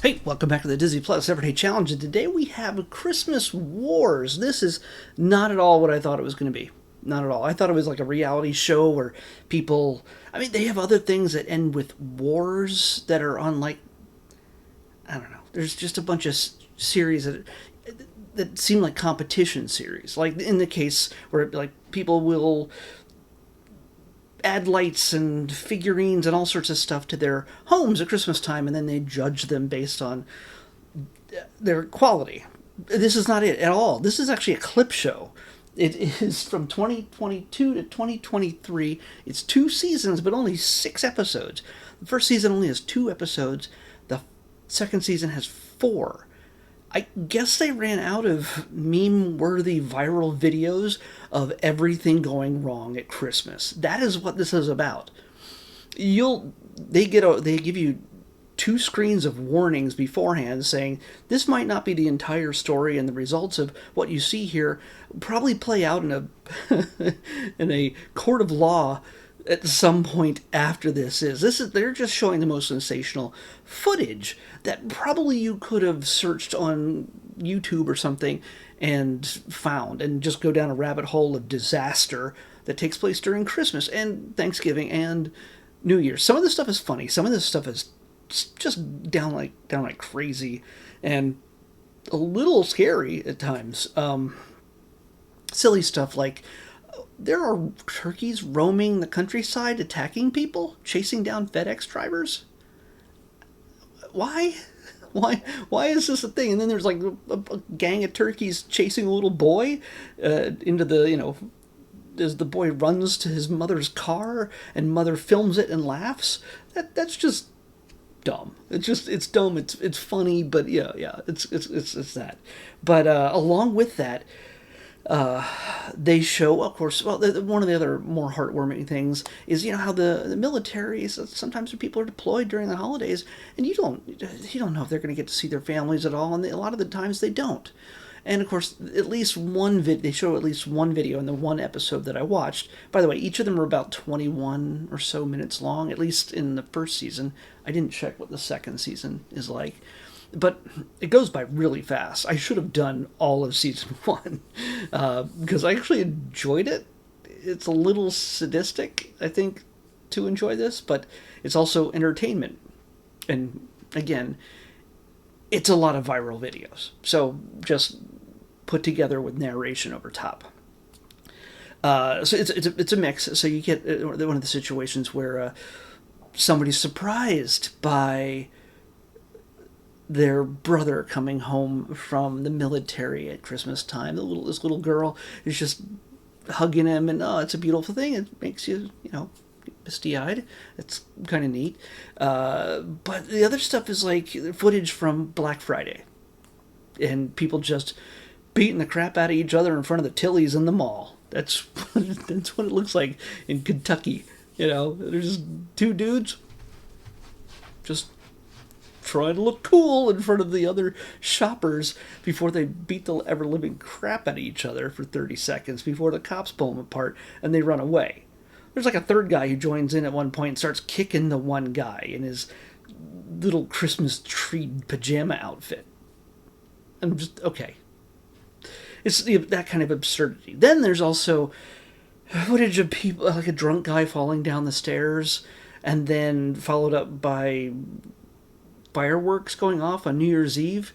Hey, welcome back to the Disney Plus Everyday Challenge, and today we have Christmas Wars. This is not at all what I thought it was going to be. Not at all. I thought it was like a reality show where people. I mean, they have other things that end with wars that are on, like, I don't know. There's just a bunch of series that seem like competition series. Like in the case where, like, people will add lights and figurines and all sorts of stuff to their homes at Christmas time, and then they judge them based on their quality. This is not it at all. This is actually a clip show. It is from 2022 to 2023. It's 2 seasons, but only 6 episodes. The first season only has 2 episodes. The second season has 4. I guess they ran out of meme-worthy viral videos of everything going wrong at Christmas. That is what this is about. They give you 2 screens of warnings beforehand saying this might not be the entire story, and the results of what you see here probably play out in a in a court of law at some point after they're just showing the most sensational footage that probably you could have searched on YouTube or something and found, and just go down a rabbit hole of disaster that takes place during Christmas and Thanksgiving and New Year's. Some of this stuff is funny. Some of this stuff is just downright crazy and a little scary at times. Silly stuff like there are turkeys roaming the countryside, attacking people, chasing down FedEx drivers. Why? Why is this a thing? And then there's like a gang of turkeys chasing a little boy into the, as the boy runs to his mother's car, and mother films it and laughs. That's just dumb. It's dumb. It's funny, but yeah, it's that. But along with that, they show, of course, well, one of the other more heartwarming things is, how the military, sometimes people are deployed during the holidays, and you don't know if they're going to get to see their families at all, and a lot of the times they don't. And of course, they show at least one video in the one episode that I watched. By the way, each of them are about 21 or so minutes long, at least in the first season. I didn't check what the second season is like. But it goes by really fast. I should have done all of season 1 because I actually enjoyed it. It's a little sadistic, I think, to enjoy this, but it's also entertainment. And again, it's a lot of viral videos, so just put together with narration over top. So it's a mix. So you get one of the situations where somebody's surprised by their brother coming home from the military at Christmas time. This little girl is just hugging him, and it's a beautiful thing. It makes you, misty-eyed. It's kind of neat. But the other stuff is like footage from Black Friday, and people just beating the crap out of each other in front of the Tillies in the mall. That's what it looks like in Kentucky. There's 2 dudes just trying to look cool in front of the other shoppers before they beat the ever-living crap out of each other for 30 seconds before the cops pull them apart and they run away. There's like a third guy who joins in at one point and starts kicking the one guy in his little Christmas tree pajama outfit. I'm just, okay. It's that kind of absurdity. Then there's also footage of people, like a drunk guy falling down the stairs, and then followed up by fireworks going off on New Year's Eve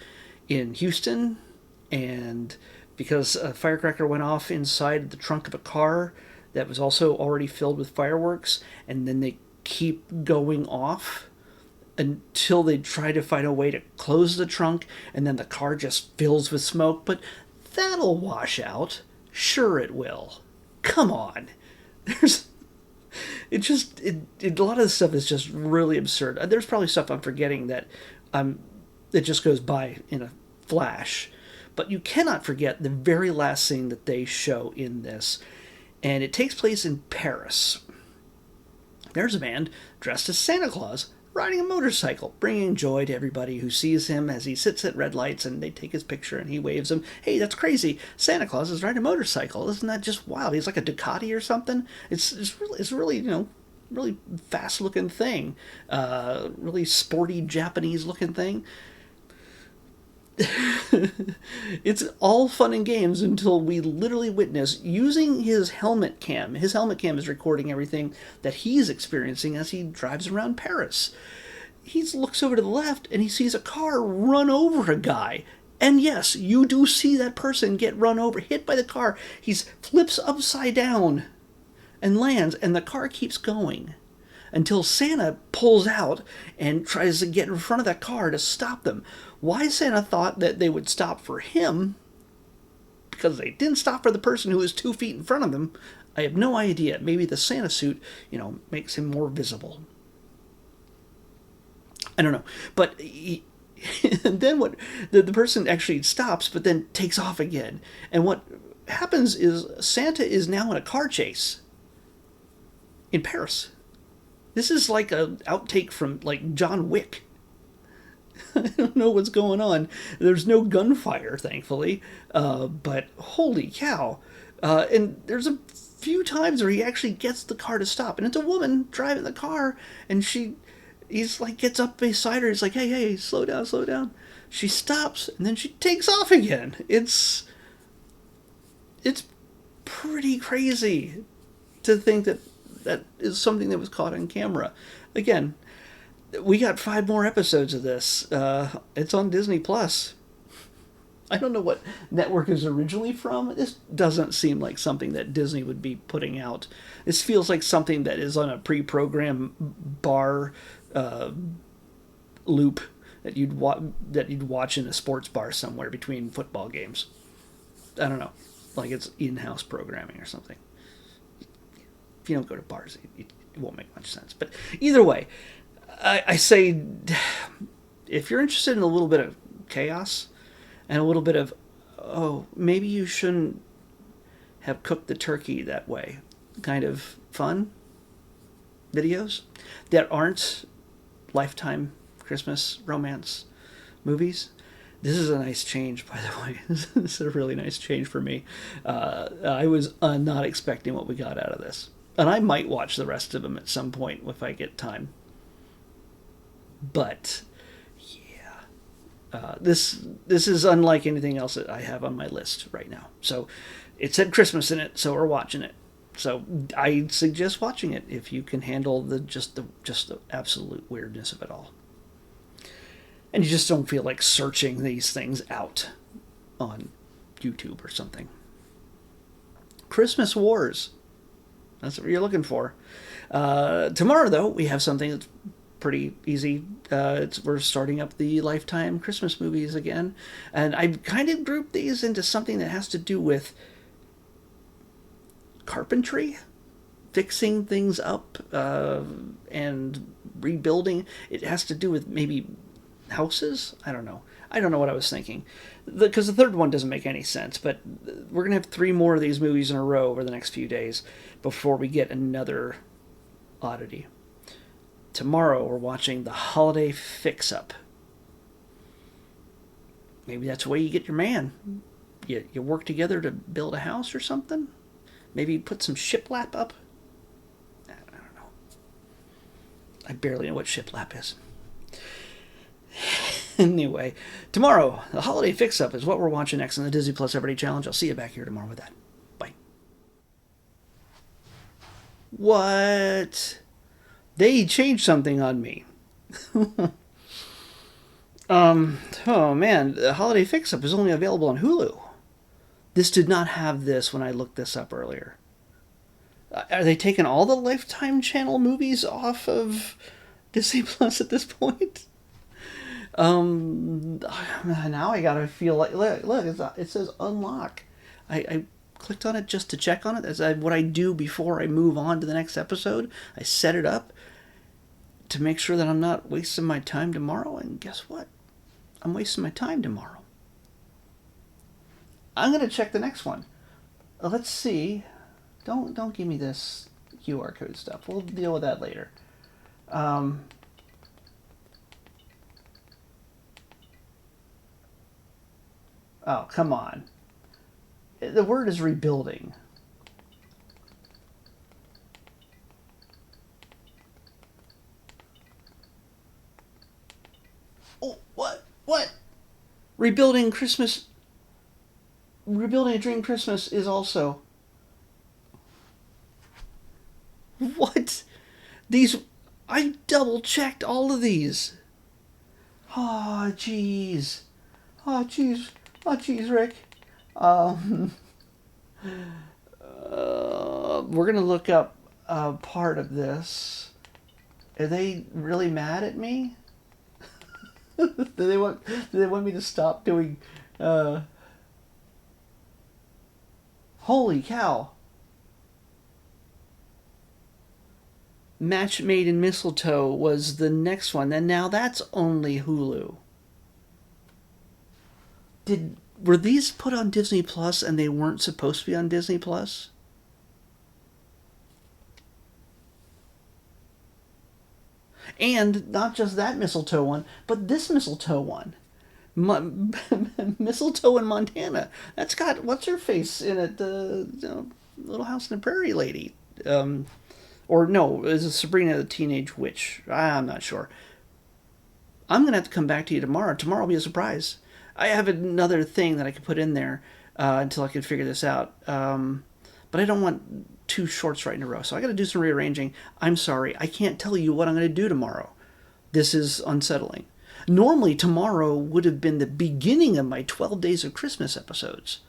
in Houston, and because a firecracker went off inside the trunk of a car that was also already filled with fireworks, and then they keep going off until they try to find a way to close the trunk, and then the car just fills with smoke. But that'll wash out. Sure it will. Come on. A lot of this stuff is just really absurd. There's probably stuff I'm forgetting that it just goes by in a flash. But you cannot forget the very last scene that they show in this. And it takes place in Paris. There's a man dressed as Santa Claus riding a motorcycle, bringing joy to everybody who sees him as he sits at red lights, and they take his picture and he waves them. Hey, that's crazy. Santa Claus is riding a motorcycle. Isn't that just wild? He's like a Ducati or something. It's really really fast looking thing. Really sporty Japanese looking thing. It's all fun and games until we literally witness using his helmet cam. His helmet cam is recording everything that he's experiencing as he drives around Paris. He looks over to the left and he sees a car run over a guy. And yes, you do see that person get run over, hit by the car. He flips upside down and lands, and the car keeps going until Santa pulls out and tries to get in front of that car to stop them. Why Santa thought that they would stop for him, because they didn't stop for the person who was 2 feet in front of them, I have no idea. Maybe the Santa suit, makes him more visible. I don't know. But and then what, the person actually stops, but then takes off again. And what happens is Santa is now in a car chase in Paris. This is like an outtake from like John Wick. I don't know what's going on. There's no gunfire, thankfully. But holy cow. And there's a few times where he actually gets the car to stop. And it's a woman driving the car. And he's like, gets up beside her. He's like, hey, slow down, slow down. She stops and then she takes off again. It's pretty crazy to think that is something that was caught on camera. Again, we got 5 more episodes of this. It's on Disney Plus. I don't know what network is originally from. This doesn't seem like something that Disney would be putting out. This feels like something that is on a pre-programmed bar loop that you'd watch in a sports bar somewhere between football games. I don't know, like it's in-house programming or something. If you don't go to bars, it won't make much sense. But either way, I say, if you're interested in a little bit of chaos and a little bit of, maybe you shouldn't have cooked the turkey that way, kind of fun videos that aren't Lifetime Christmas romance movies, this is a nice change, by the way. This is a really nice change for me. I was not expecting what we got out of this. And I might watch the rest of them at some point if I get time. But, yeah. This is unlike anything else that I have on my list right now. So, it said Christmas in it, so we're watching it. So, I suggest watching it if you can handle just the absolute weirdness of it all. And you just don't feel like searching these things out on YouTube or something. Christmas Wars. That's what you're looking for. Tomorrow, though, we have something that's pretty easy. We're starting up the Lifetime Christmas movies again. And I've kind of grouped these into something that has to do with carpentry, fixing things up, and rebuilding. It has to do with maybe houses? I don't know what I was thinking. Because the third one doesn't make any sense, but we're going to have 3 more of these movies in a row over the next few days before we get another oddity. Tomorrow we're watching The Holiday Fix-Up. Maybe that's the way you get your man. You work together to build a house or something? Maybe put some shiplap up? I don't know. I barely know what shiplap is. Anyway, tomorrow, The Holiday Fix-Up is what we're watching next on the Disney Plus Everyday Challenge. I'll see you back here tomorrow with that. Bye. What? They changed something on me. Oh man, The Holiday Fix-Up is only available on Hulu. This did not have this when I looked this up earlier. Are they taking all the Lifetime channel movies off of Disney Plus at this point? Now I gotta feel like, look, it says unlock. I clicked on it just to check on it. That's what I do before I move on to the next episode. I set it up to make sure that I'm not wasting my time tomorrow, and guess what? I'm wasting my time tomorrow. I'm gonna check the next one. Let's see. Don't give me this QR code stuff. We'll deal with that later. Oh, come on. The word is rebuilding. Oh, what? Rebuilding Christmas. Rebuilding a Dream Christmas is also. What? These. I double checked all of these. Oh, jeez. Oh, jeez. Oh, jeez, Rick. Um, we're going to look up part of this. Are they really mad at me? Do they want me to stop doing holy cow. Match Made in Mistletoe was the next one, and now that's only Hulu. Were these put on Disney Plus and they weren't supposed to be on Disney Plus? And not just that mistletoe one, but this mistletoe one. Mistletoe in Montana. That's got what's her face in it, the Little House on the Prairie lady. Or no, is it Sabrina the Teenage Witch? I'm not sure. I'm gonna have to come back to you tomorrow. Tomorrow will be a surprise. I have another thing that I could put in there until I can figure this out. But I don't want two shorts right in a row, so I got to do some rearranging. I'm sorry, I can't tell you what I'm going to do tomorrow. This is unsettling. Normally, tomorrow would have been the beginning of my 12 Days of Christmas episodes.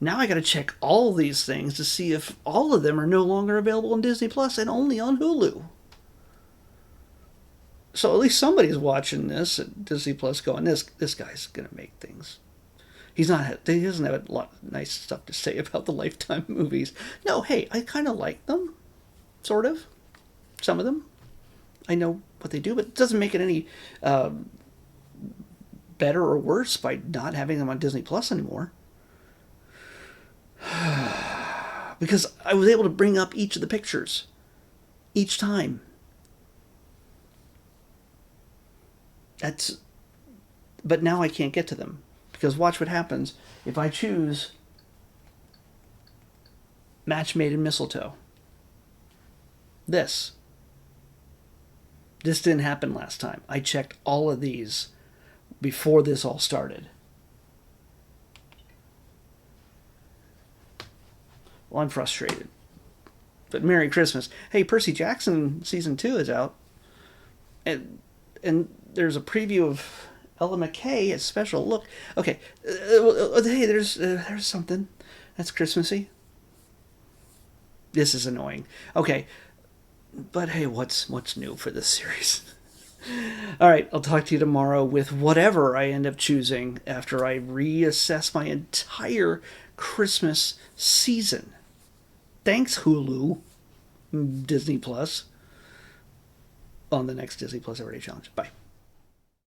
Now I got to check all of these things to see if all of them are no longer available on Disney Plus and only on Hulu. So at least somebody's watching this at Disney Plus going, this guy's going to make things. He doesn't have a lot of nice stuff to say about the Lifetime movies. No, hey, I kind of like them. Sort of. Some of them. I know what they do, but it doesn't make it any better or worse by not having them on Disney Plus anymore. Because I was able to bring up each of the pictures. Each time. But now I can't get to them. Because watch what happens if I choose Match Made in Mistletoe. This didn't happen last time. I checked all of these before this all started. Well, I'm frustrated. But Merry Christmas. Hey, Percy Jackson Season 2 is out. And there's a preview of Ella McKay, a special look. Okay, hey, there's something that's Christmassy. This is annoying. Okay, but hey, what's new for this series? All right, I'll talk to you tomorrow with whatever I end up choosing after I reassess my entire Christmas season. Thanks, Hulu, Disney Plus, on the next Disney Plus Everyday Challenge. Bye.